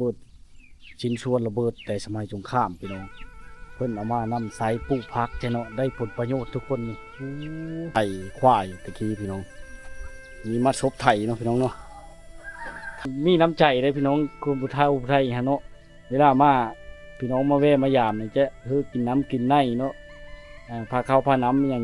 บิดชิ้นชวนระเบิดแต่สมัยสงครามพี่น้องเพิ่นเอามานำไซปลูกพักใช่เนาะได้ผลประโยชน์ทุกคนนี่ไถควายตะกี้พี่น้องมีมาชบไถเนาะพี่น้องเนาะมีน้ำใจได้พี่น้องคุณผู้เฒ่าผู้ไทยฮะเนาะเวลามาพี่น้องมาแวะมายามนี่จะกินน้ำกินในเนาะพาข้าวพาน้ำอย่าง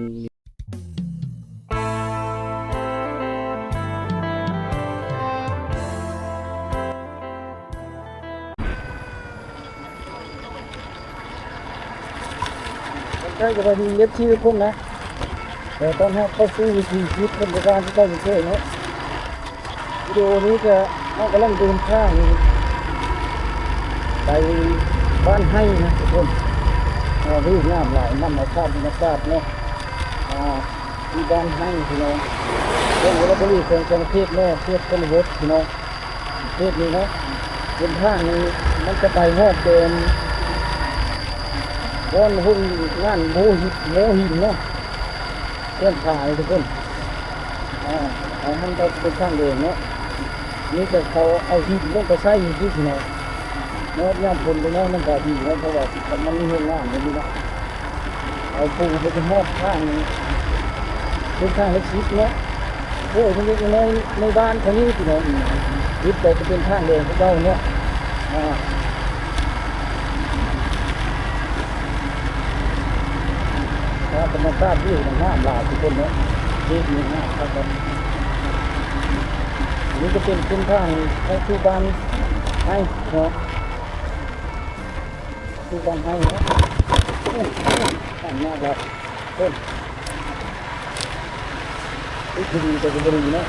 ใช่จะไปเล็บชื่อพุ่งนะแต่ต้องให้เขาซื้อวิธีคิดเป็นการที่ต้องเชื่อเนาะวิดีโอนี้จะเรากำลังเดินทางไปบ้านให้นะทุกคนวิ่งงามหลายน้ำมาข้ามบรรยากาศเนาะที่บ้านให้พี่น้องเรื่องเราบริเวณจังเทศแม่เทศกันวัดพี่น้องเทศนี้เนาะเป็นทางนี้มันจะไปฮอดเดินก้อนหุ่นงานโมหินเนาะเรื่องถ่ายทุกคนมันจะเป็นทางเดินเนาะนี่จะเขาเอาหินลงไปใส่ที่พี่น้องเนาะย่ำฝนไปเนาะมันก็ดีแล้วเพราะว่ามันมีห้องน้ำอย่างนี้เนาะเอาปูไปเป็นหม้อข้างเป็นข้างเล็กชิดเนาะโอ้ยมันอยู่ในบ้านคนนี้พี่น้องยึดไปจะเป็นข้างเดินของเราเนาะธรรมชาติที่อยู่ในน้ำลายทุกคนเนาะที่มีน้ำครับนี่จะเป็นเส้นทางไปสู่บ้านให้เนาะสู่บ้านให้เนาะตั้งหน้าแบบต้นนี่คือดีแต่ก็ดีเนาะ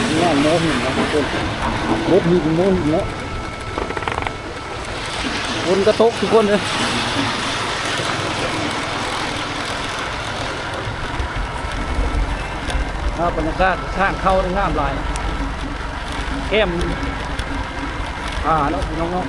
นี่โม่หินนะทุกคนรถหินโม่หินเนาะคนกระทบทุกคนเลยบรรยากาศข้างเข้าได้งามหลายเข้มแล้วพี่น้อง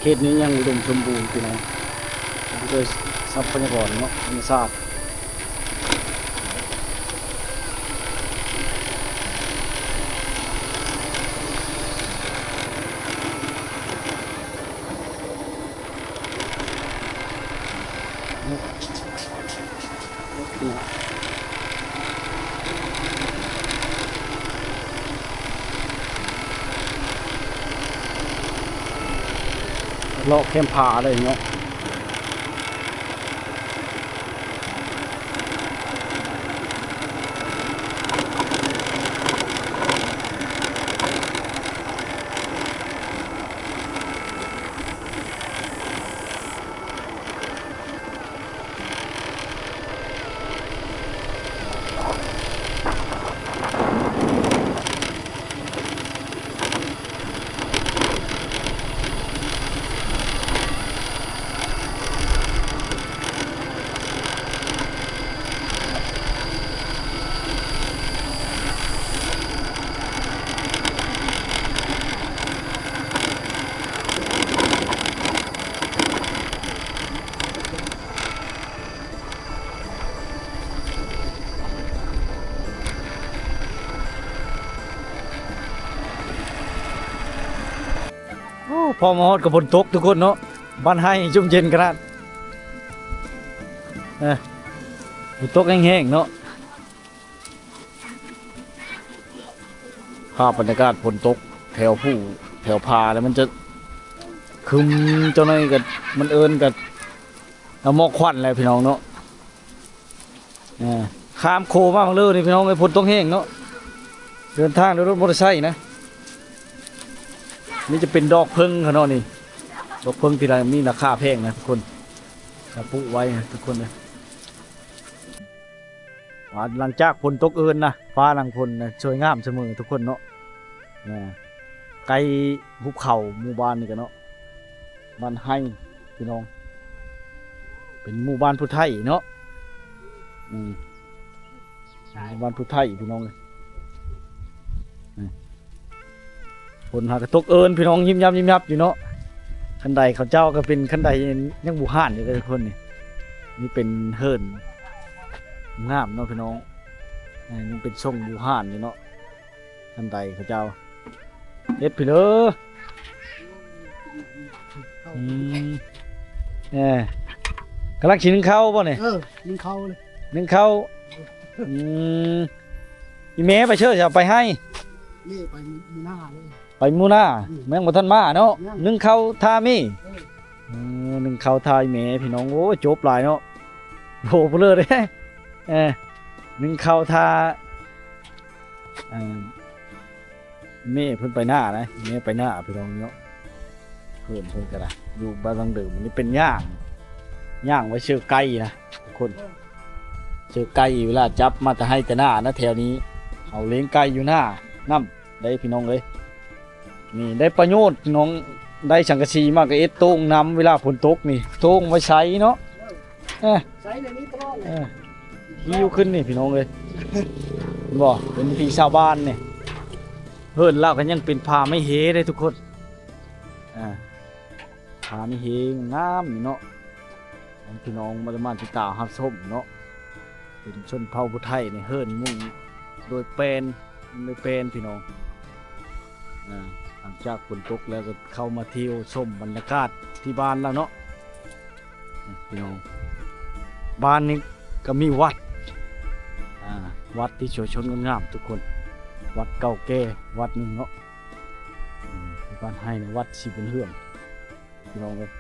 เขตนี้ยังอุดมสมบูรณ์พี่น้องโดยทรัพยากรเนาะธรรมชาติเลาะเข้มผาอะไรเนาะพอมาฮอดกับฝนตกทุกคนเนาะบ้านให้ชุ่มเย็นขนาดฝนตกแห้งๆเนาะภาพบรรยากาศฝนตกแถวผู้แถวพาแล้วมันจะ คึมเจ้าหน่อยก็มันเอิ้นก็เอาหมอกควันแล้วพี่น้องเนาะข้ามโคมาเลยนี่พี่น้องไอ้ฝนตกแห้งเนาะเดินทางด้วยรถมอเตอร์ไซค์นะนี่จะเป็นดอกเพิ่งเขาเนาะนี่ดอกเพิ่งที่ไรมีราคาแพงนะทุกคนจะปลูกไว้นะทุกคนเลยหลังจากฝนตกเอินนะฟ้าหลังฝนนะสวยงามเสมอทุกคนเนาะไกลภูเขาหมู่บ้านนี่กันเนาะบ้านให้พี่น้องเป็นหมู่บ้านพุทธไทยเนาะหมู่บ้านพุทธไทยพี่น้องเลยฝนหากระตกเอินพี่น้องยิ้มยับอยู่เนาะคันใดเขาเจ้าก็เป็นคันใดยังบูห่านอยู่เลยทุกคนนี่เป็นเฮิร์นงามเนาะพี่น้องยังเป็นทรงบูห่านอยู่เนาะคันใดเขาเจ้าเด็ดพี่เด้อกำลังกินข้าวป่ะเนี่ยนึ่งข้าวเลยนึ่งข้าวอีเมไปเชื่อจะไปให้นี่ไปมูน่าเลยไปมูน่าแม่งบ่ทันมาเนาะนึ่งข้าวทามี่นึ่งข้าวทาอีเมพี่น้องโอ้จบหลายเนาะโหเปลือยเลยนึ่งข้าวทาเมเพิ่นไปหน้านะเมไปหน้าพี่น้องเนาะเพิ่นก็ได้อยู่บ้านหลังเดิมนี่เป็นย่างไว้เชื่อไก่นะทุกคนเชื่อไก่เวลาจับมาจะให้แต่หน้านะแถวนี้เอาเลี้ยงไก่อยู่หน้าน้ำได้พี่น้องเลยนี่ได้ประโยชน์น้องได้สังกะสีมากกับเอ็ดโต้งน้ำเวลาฝนตกนี่โต้งไว้ใช้เนาะใช้ในนี้ตลอดเลยยิ้วขึ้นนี่พี่น้องเลยบ่เป็นพี่ชาวบ้านเนี่ยเฮิร์นเล่ากันยังเป็นพาไม่เฮได้ทุกคนพาไม่เฮงามเนาะพี่น้องมาติดตามฮับส้มเนาะเป็นชนเผ่าพุทธไทยในเฮิร์นมุ่งโดยเป็นพี่น้องหลังจากฝนตกแล้วก็เข้ามาเที่ยวชมบรรยากาศที่บ้านแล้วเนาะพี่น้องบ้านนี้ก็มีวัดที่สวยชนงามทุกคนวัดเก่าแก่วัดหนึ่งเนาะบ้านให้ในวัดสีบุญเฮือมพี่น้องเลย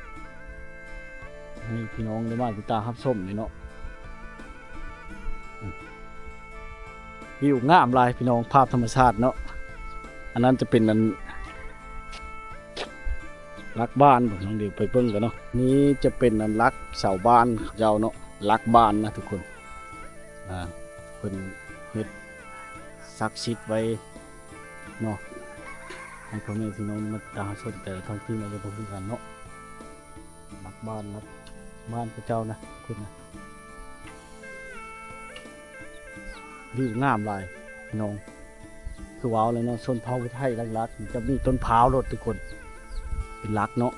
ให้พี่น้องได้มาติดตามรับชมเลยเนาะวิวงามลายพี่น้องภาพธรรมชาติเนาะอันนั้นจะเป็นอันรักบ้านผมน้องเดี๋ยวไปเบิ่งกันเนาะนี้จะเป็นอันรักเสาบ้านเจ้าเนาะรักบ้านนะทุกคนเป็นเฮ็ดซักชิดไว้เนาะให้พ่อแม่พี่น้องมาตามชมแต่ท้องที่เราจะพบกันเนาะรักบ้านรักบ้านพระเจ้านะคุณนะวิวงามลายพี่น้องคือว้าวเลยเนาะชนเผ่าไทยรักๆจะมีต้นพร้าวรถทุกคนเป็นรักเนาะ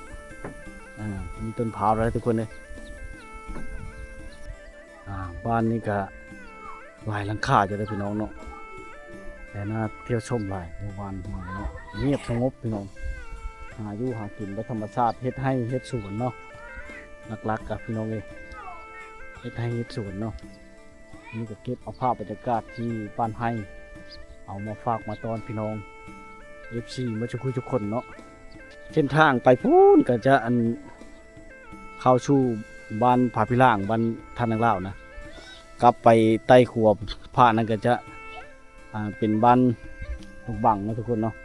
มีต้นพร้าวอะไรทุกคนเลยบ้านนี้ก็ลายหลังคาจะได้พี่น้องเนาะแต่น่าเที่ยวชมลายหมู่บ้านเนาะเงียบสงบพี่น้องหาอยู่หากินและธรรมชาติเฮ็ดให้เฮ็ดสวนเนาะรักๆกับพี่น้องเลยเฮ็ดให้เฮ็ดสวนเนาะนี่ก็เก็บเอาภาพบรรยากาศที่บ้านให้เอามาฝากมาตอนพี่น้อง FC มาช่วยทุกคนเนาะเส้นทางไปพูนก็จะอันเข้าสู่บ้านผาพิล่างบ้านท่านนางเล่านะกลับไปใต้ขัวผ่านนั่นก็จะเป็นบ้านลูกบังนะทุกคนเนาะ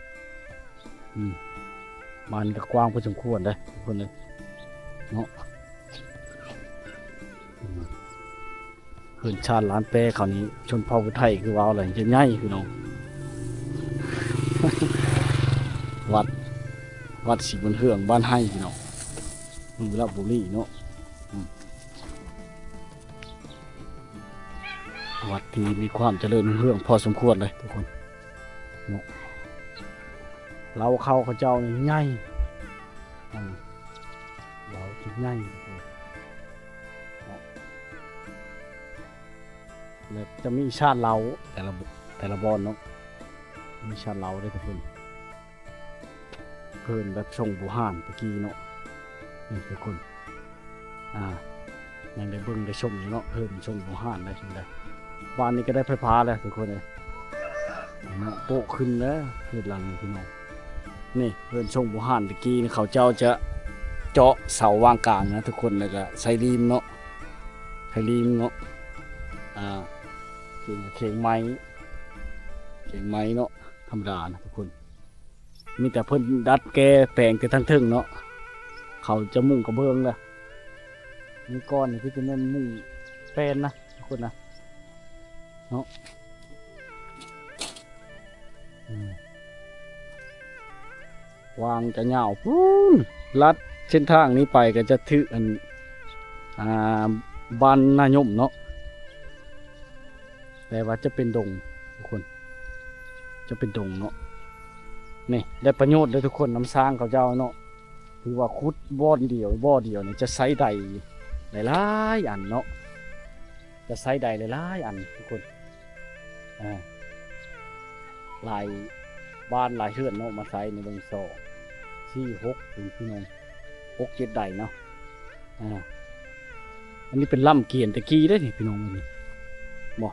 บ้านก็กว้างพอสมควรได้ทุกคนเลยเนาะเขื่อนชาติล้านแปรเขานี้ชนเผ่าไทยคือว่าอะไรจะง่ายพี่น้อง วัดศรีบุญเฮืองบ้านให้พี่น้องมือรับบุรีเนาะวัดที่มีความเจริญรุ่งเรืองพอสมควรเลยทุกคนเนาะเราเข้าเจ้านี่ง่ายเราคิดง่ายแล้วจะมีชาติเราแต่ละบอลเนาะมีชาติเราได้ทุกคนเพิ่นแบบส่งบุหานตะกี้เนาะนี่ทุกคนยังได้เบิ่งได้ชมอยู่เนาะเพิ่นส่งบุหานได้จังได๋บ้านนี้ก็ได้ไฟฟ้าแล้วทุกคนเลยเนาะโปะขึ้นแล้วเฮ็ดหลังพี่น้องนี่เพิ่นส่งบุหานตะกี้เขาเจ้าจะ เจาะเสาวางกลางนะทุกคนแล้วก็ใส่รีมเนาะใส่รีมเนาะเข่งไม้เนาะธรรมดานะทุกคนมีแต่เพิ่นดัดแก้แปลงแต่ทั้งเทึงเนาะเขาจะมุ่งกระเบื้องละนี่ก้อนนี่คือจะแม่นมุ่งแปลนนะทุกคนนะเนาะวางจะเหงาปูนลัดเส้นทางนี้ไปก็จะถึงบ้านนายมเนาะแต่ว่าจะเป็นดงทุกคนจะเป็นดงเนาะนี่ได้ประโยชน์เลยทุกคนน้ำสร้างเขาเจ้าเนาะถือว่าคุดบ่อเดียวเนี่ยจะใช้ใดหลายๆอันเนาะจะใช้ใดหลายๆอันทุกคนหลายบ้านหลายเฮือนเนาะมาใช้ในเบางซอที่6ถึงพี่น้อง6 7ใดเนาะอันนี้เป็นล่ำเกียนตะกี้ได้นี่พี่น้องนี่บ่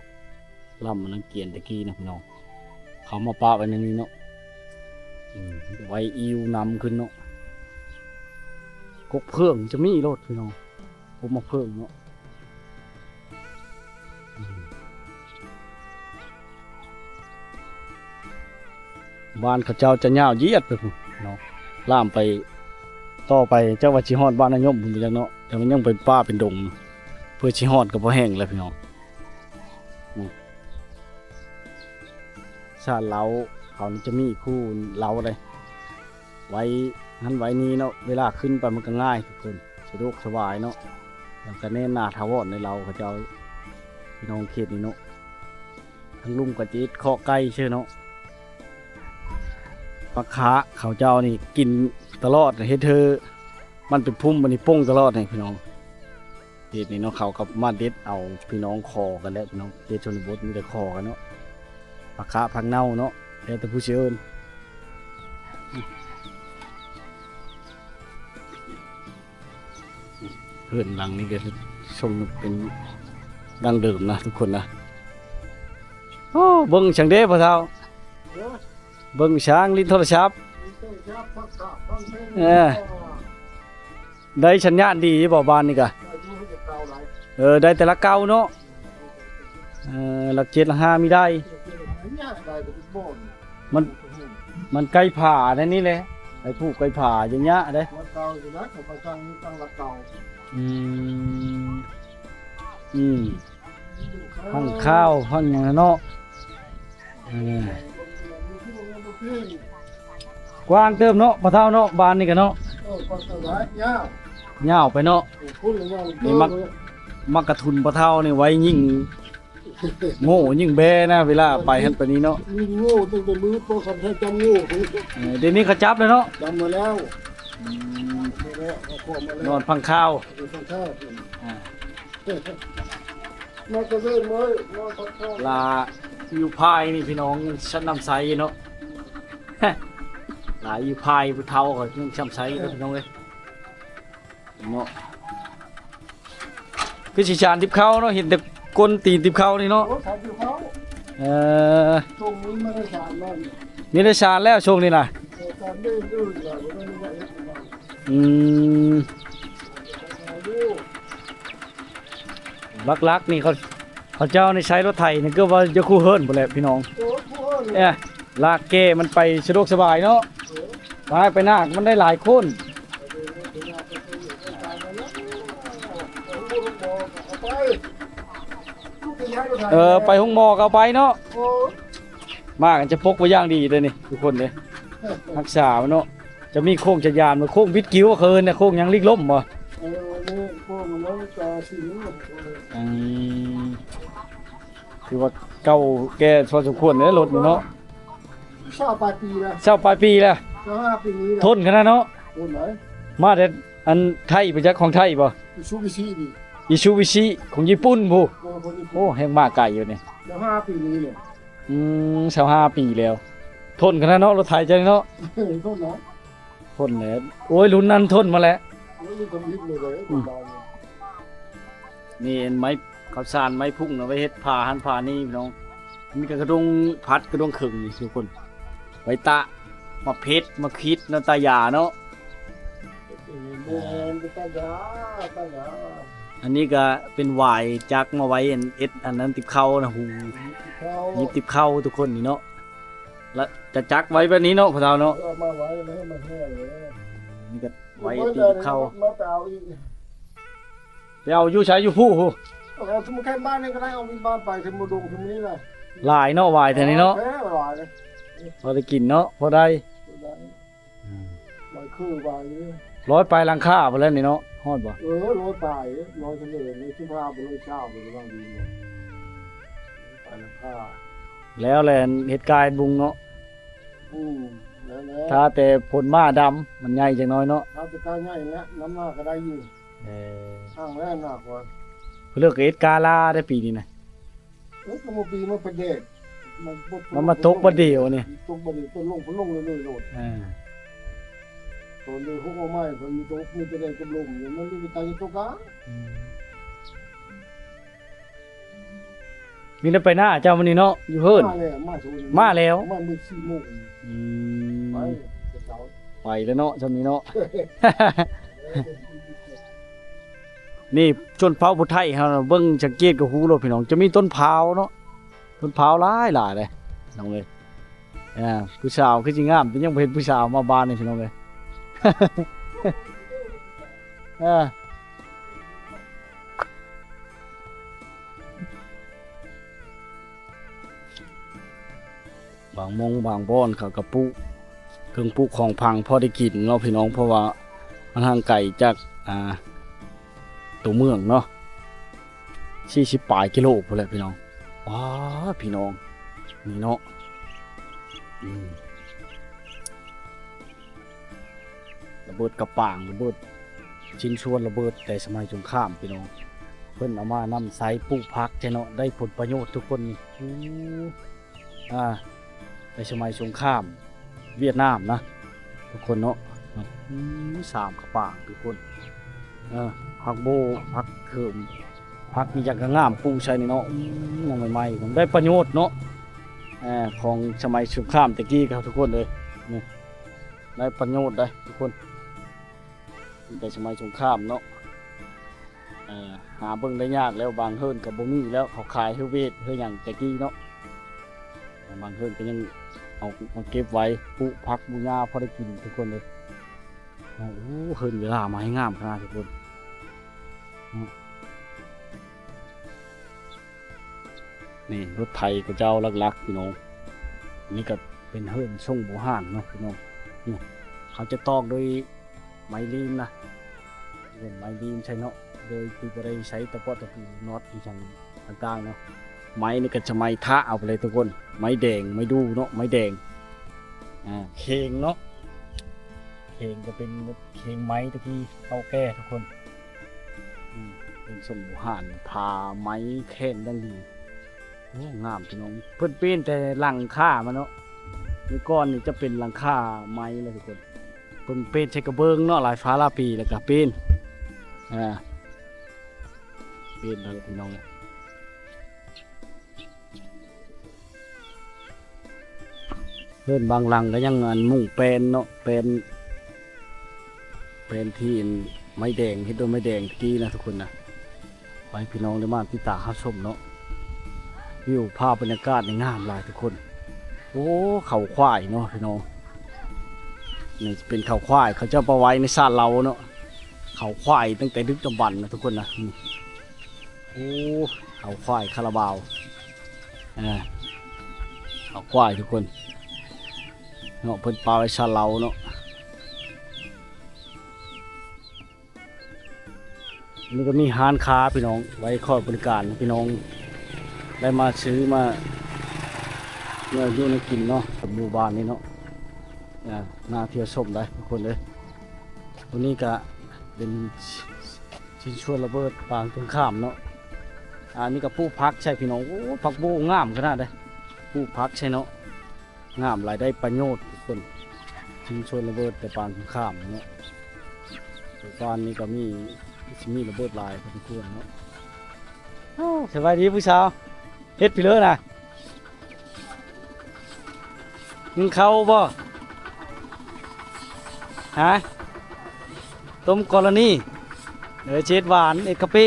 ล่ำมันเกียนตะกี้นะพี่น้องเขามาปะไว้ในนี้เนาะไว้อิวนำขึ้นเนาะกกเพิ่งจะมีรถพี่น้องผมมาเพิ่งเนาะบ้านเขาเจ้าจะยาวเยียดไปพุ่นเนาะล่ามไปต่อไปเจ้าว่าชิฮอดบ้านนายมพุ่นจังเนาะแต่มันยังเป็นป่าเป็นดงเพื่อชิฮอดก็บ่แห้งแล้วพี่น้องชาติเล้าเขาจะมีคู่เล้าเลยไว้นั้นไว้นี้เนาะเวลาขึ้นไปมันก็ง่ายทุกคนสะดวกสบายเนาะแล้วก็แน่นหนาทาวรในเราเขาจะพี่น้องเขตนี้เนาะทั้งลุ่มกระจิตข้อไก่เชื่อเนาะปลาขาเขาเจ้านี่กินตลอดเฮ็ดเธอมันเป็นพุ่มมันนี่ป้งตลอดเลยพี่น้องเขตนี้เนาะเขากับมาเด็ดเอาพี่น้องคอกันแล้วพี่น้องเขตชนบทมีแต่คอกันเนาะปลาขาพังเน่าเนาะแล้วแต่ผู้เชี่ยวเพื่อนหลังนี้ก็ชมเป็นดังเดิมนะทุกคนนะโอ้เบิ้งช่างเด้พ่อเฒ่าเบิ้งช้างลิ้นโทรศัพท์ได้สัญญาณดีบ่บ้านนี่กะได้แต่ละเก้าเนาะหลัก7หลัก5มีได้มันใกล้ผ่าได้นี่เลยไอ้ผู้ใกล้ผ่าอย่างเงี้ยได้ห้องข้าวห้องอย่างนั้นเนาะกว้างเติมเนาะปะเท่าเนาะบานนี่กันเนาะเงาไปเนาะนี่มักกระทุนปะเท่านี่ไว้ยิ่งโง่ยิ่งแบ่นะเวลาไปหันไปนี้เนาะยิ่งโง่ตั้งแต่มือโปรคันให้จำโง่เดี๋ยวนี้เขาจับเลยเนาะจำมาแล้วนอนพังข้าวลาอยู่พายนี่พี่น้องชั้นนำไซเนาะหลายอยู่พายผู้เฒ่าก็ยังช้ำไซเนาะพี่น้องเลยเนาะคือชิชานทิพเข้าเนาะเห็นแต่ก้นตีนทิพเข้านี่เนาะช่วงนี้ไม่ได้ชานแล้วนี่ได้ชานแล้วช่วงนี้นะลักๆนี่เขาเจ้าในใช้รถไถนี่ก็ว่าจะคู่เฮิร์นหมดเลยพี่น้องเนี่ยลากเกมันไปสะดวกสบายเนาะไปหน้ามันได้หลายคนไปห้องหมอเอาไปเนาะมากันจะพกไว้อย่างดีเลยนี่ทุกคนเลยรักษาเนาะจะมีโค้งจะยานมาโค้งวิทกิ้วเคินเนี่ยโค้งยังลิกล้มบ่คือว่าเก่าแก่พอสมควรเลยรถเนาะเช่าปลายปีแล้ว5 ปีทนขนาดเนาะมาแต่อันไทยไปจากของไทยบ่อิชูบิชิดิอิชูบิชิของญี่ปุ่นบ่โอ้แห้งมากไก่อยู่เนี่ย5 ปีนี้เลย25 ปีแล้วทนขนาดเนาะรถไทยจังเนาะทนแล้วโอ้ยรุ่นนั้นทนมาแล้วนี่เห็นไม้ข้าวสารไม้พุ่งเอาไว้เฮ็ดผ่าหันผ่านี่พี่น้องมีกระดงพัดกระดงขึงนี่ทุกคนไว้ตะมาเพชรมาคิดน้ำตายาเนาะ ตายาตายา อันนี้ก็เป็นหวายจักมาไว้อันเอ็ดอันนั้นติบเข้านะหู เขา ยิบติบเข้าทุกคนนี่เนาะแล้วจะจักไว้แบบนี้เนาะพวกเราเนาะ เอามาไว้เลยให้มันแห้งเลย นี่ก็ไว้ติบเข้า มาไปเอาอีก ไปเอาอยู่ใช้อยู่ผู้หู เอาสมมุติแค่บ้านนี่ก็ได้เอามีบ้านไปถึงมาดงถึงนี้เลย หลายเนาะหวายแต่นี้เนาะ แค่หลายเลย พอได้กินเนาะพอได้ มันคือวายนี่ ร้อยไปลังค่าไปแล้วนี่เนาะฮอดบ่ ร้อยตายร้อยเฉลี่ยเลยที่พาไปร้อยเช้าไปบ้างดีเลยไปแล้วค่า แล้วแหละเหตุการณ์บุงเนาะ แล้ว ถ้าแต่ผลมาดำมันใหญ่จังน้อยเนาะ ถ้าจะการง่ายแล้วน้ำหน้าก็ได้อยู่ เออ ข้างแรกหนักกว่า เลือกเหตุการณ์ลาได้ปีนี้นะ ก็มาปีมันเป็นเด็ก มันมาตกบ่เดียวนี่ ตกบ่เดียวต้นลงเลยโลด อ่า ตอนนี้เขาก็ไม่ตอนนี้ตกมีแต่ได้กำลมอยู่มันมีตายตกอ่ะ มีแล้วไปหน้าเจ้ามันนี่เนาะอยู่เพิ่น มาแล้ว มาแล้ว มามือ4 โมง อืม ไปเช้า ไปแล้วเนาะจำนี้เนาะ นี่ชนเผ่าพุทธไทยเฮาน่ะเบิ่งสังเกตกับหูโลดพี่น้องจะมีต้นพร้าวเนาะต้นพร้าวหลายเลยน้องเลยผู้สาวคือสิงามแต่ยังบ่เห็นผู้สาวมาบ้านนี่พี่น้องเลย บางมงบางบ้อนเขากระปุเครื่องปลูกของพังพอได้กินเนาะพี่น้องเพราะว่ามันห่างไกลจากตัวเมืองเนาะ40 ปลายกิโลพุ่นแหละพี่น้องว้าพี่น้องนี่เนาะระเบิดกระป่างระเบิดชิ้นส่วนระเบิดแต่สมัยสงครามพี่น้องเพิ่นเอามานำไซปลูกผักใช่เนาะได้ผลประโยชน์ทุกคนนี่ในสมัยสงครามเวียดนามนะทุกคนเนาะ3 กระป่างทุกคนผักโบผักเขิมผักมีจักรงามปลูกใช้นี่เนาะมองใหม่ๆผมได้ประโยชน์เนาะของสมัยสงครามตะกี้ครับทุกคนเลยนี่ได้ประโยชน์ได้ทุกคนในสมัยสงครามเนาะหาเบิ่งได้ยากแล้วบางเฮิรนกับบ่มีแล้วเขาขายเฮเวทเฮืออย่างตะกี้เนาะบางเฮิรนก็ยังเอามาเก็บไว้ปลูกผักบุญญาพอได้กินทุกคนเลยโอ้เฮิรนเวลามาให้งามขนาดทุกคนนี่รถไถกับเจ้าลักๆพี่น้องนี่ก็เป็นเฮิรนส่งโบราณเนาะพี่น้องนี่เขาจะตอกโดยไม้ลีนนะเป็นไม้ลีนใช่เนาะโดยที่บ่ได้ใช้ตะปอตะปูน็อตที่ต่างๆเนาะไม้นี่ก็จะไม้ทะเอาไปเลยทุกคนไม้แดงไม้ดูเนาะไม้แดงเคงเนาะเคงก็เป็นเคงไม้ตะกี้เก่าแก่ทุกคนเป็นสมบูรณ์พาไม้แข็งดังดีโอ้งามพี่น้องเพิ่นเป็นแต่หลังคามันเนาะนี่ก้อนนี่จะเป็นหลังคาไม้เลยทุกคนเพิ่นเป็นใช้กระเบื้องเนาะหลายฟ้าหลายปีแล้วก็เป็นเป็นแล้วพี่น้องเพิ่นบางหลังก็ยังอันมุ่งเป็นเนาะเป็นที่ไม้แดงเฮ็ดด้วยไม้แดงกี้นะทุกคนนะไว้พี่น้องได้มาที่ตาข้าวส้มเนาะวิวภาพบรรยากาศในงามหลายทุกคนโอ้เขาควายเนาะพี่น้องนี่เป็นเขาควายเขาจะประไว้ในศาลเราเนาะเขาควายตั้งแต่ดึกดำบรรพ์นะทุกคนนะโอ้เขาควายคาราบาวเขาควายทุกคนเนาะเพิ่นปลาไว้ศาลเราเนาะนี่ก็มีห้านค้าพี่น้องไว้คอยบริการพี่น้องได้มาซื้อมาเมื่ออยู่ในกินเนาะกับหมู่บ้านนี้เนาะน่าเที่ยวชมได้ทุกคนเลยวันนี้ก็เป็นชิ้นส่วนระเบิดปางตรงข้ามเนาะอันนี้ก็ปลูกผักใช่พี่น้องโอ้ผักโบงามขนาดเลยปลูกผักใช่เนาะงามหลายได้ประโยชน์ทุกคนชิ้นส่วนระเบิดแต่ปางตรงข้ามเนาะตอนนี้ก็มีระเบิดลายพอสมควรเนาะสบายดีผู้สาวเฮ็ดพี่เลยนะมึงเข้าบ่ฮะต้มกรณี เจ็ดหวานเอ็ดกะปิ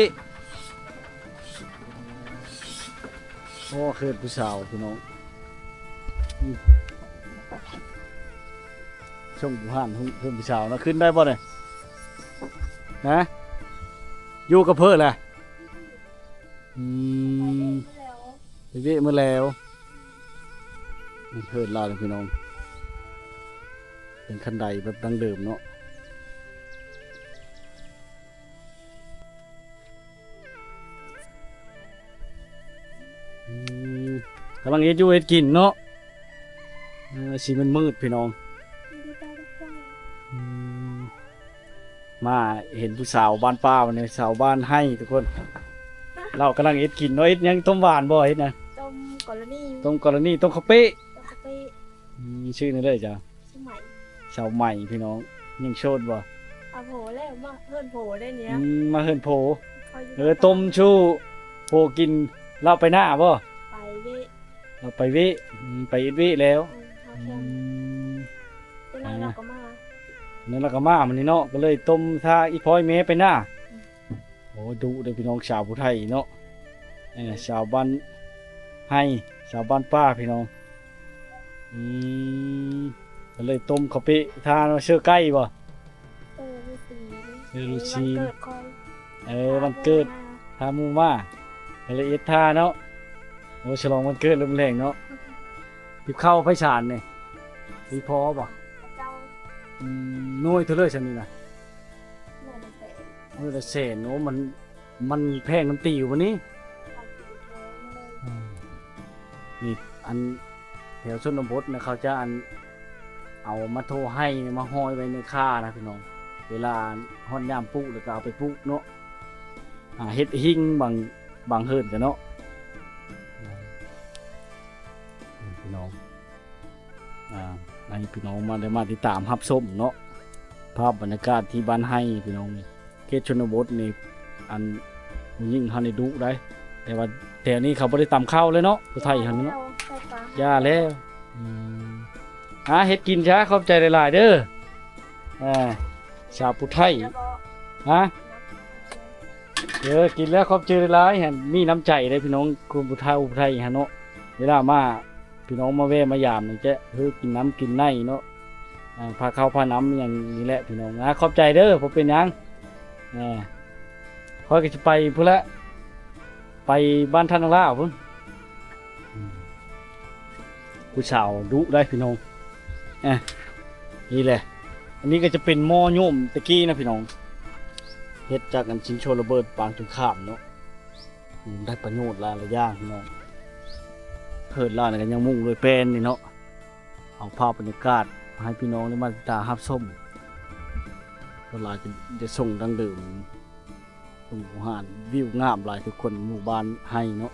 โอ้คือผู้สาวพี่น้องช่องผู้ห่านคือผู้สาวนะขึ้นได้บ่เนี่ยนะอยู่กับเพื่อนแหละไปเวะเมื่อแล้วเพื่อนลาเลยพี่น้องเป็นคันใดแบบดังเดิมเนาะกำลังเอ็ดอยู่เอ็ดกินเนาะสีมันมืดพี่น้องมาเห็นผู้สาวบ้านป้าวันนี้สาวบ้านให้ทุกคนเรากำลังเอ็ดกินเนาะเอ็ดยังต้มหวานบ่เอ็ดนะ ต้มกรณี ต้มกรณีต้มข้าวเป๊ะ ต้มกะปิ ชื่อนี่เลยจ้ะ สมัย สาวใหม่พี่น้องยังโชดบ่ เอาโผแล้วมาเพื่อนโผได้เนี้ย มาเฮิรนโผ คอยอยู่ ต้มชูโผกินเราไปหน้าบ่ ไปเวิ เราไปวิไปอิดวิแล้ว เขาแค่เป็นไรเราก็มา นั่นเราก็มามันนี่เนาะก็เลยต้มท่าอีพอยเมไปหน้าโอ้ดุเด้อพี่น้องชาวผู้ไทยเนาะชาวบ้านให้ชาวบ้านป้าพี่น้องก็เลยต้มข้าวเป๊ะทานเชื่อใกล้บ่ ฤาษี ฤาษี วันเกิดคอย วันเกิดทามูมาก็เลยเอ็ดทาเนาะโอ้ฉลองวันเกิดลมแรงเนาะติบเข้าไฟฉานเนี่ยพี่พอบ่ เจ้า น้อยเท่าเลยฉันนี่นะ หน่วยเสก น้อยละแสนโอ้มันแพงน้ำตีอยู่วันนี้ ทำสีแท้เลย นี่อันแถวชนบทนะเขาจะอันเอามาโทรให้มาห้อยไว้ในค่านะพี่น้องเวลาฮอนยามปลูกแล้วก็เอาไปปลูกเนาะเฮ็ดหิ้งบางเฮิรนกันเนาะพี่น้องให้พี่น้องมาได้มาติดตามรับชมเนาะภาพบรรยากาศที่บ้านให้พี่น้องนี่เขตชนบทนี่อันยิ่งฮันได้ดุได้แต่ว่าแถวนี้เขาบ่ได้ตำข้าวเลยเนาะผู้ไทยหันเนาะ ใส่ปลา ย่าแล้วเฮ็ดกินช้าขอบใจหลายๆเด้อชาวผู้ไทย แล้วก็ ฮะกินแล้วขอบใจหลายๆหั่นมีน้ำใจเด้อพี่น้องคุณผู้ไทยหั่นเนาะเวลามาพี่น้องมาแวะมายามนี่จะกินน้ำกินในเนาะพาข้าวพาน้ำอย่างนี้แหละพี่น้องขอบใจเด้อผมเป็นหยังค่อยก็จะไปพุ่นละไปบ้านท่านนางล่าพุ่นผู้สาวดุได้พี่น้องนี่แหละอันนี้ก็จะเป็นหม้อโยมตะกี้นะพี่น้องเฮ็ดจากกันชิ้นโชระเบิดปางจุงข้ามเนาะได้ประโยชน์หลายอย่างพี่น้องเพิ่นล่ากันยังมุ่งด้วยแป้นนี่เนาะเอาภาพบรรยากาศให้พี่น้องได้มาติดตามรับชมเวลาจะส่งดังเดิมส่งอาหารวิวงามหลายทุกคนหมู่บ้านให้เนาะ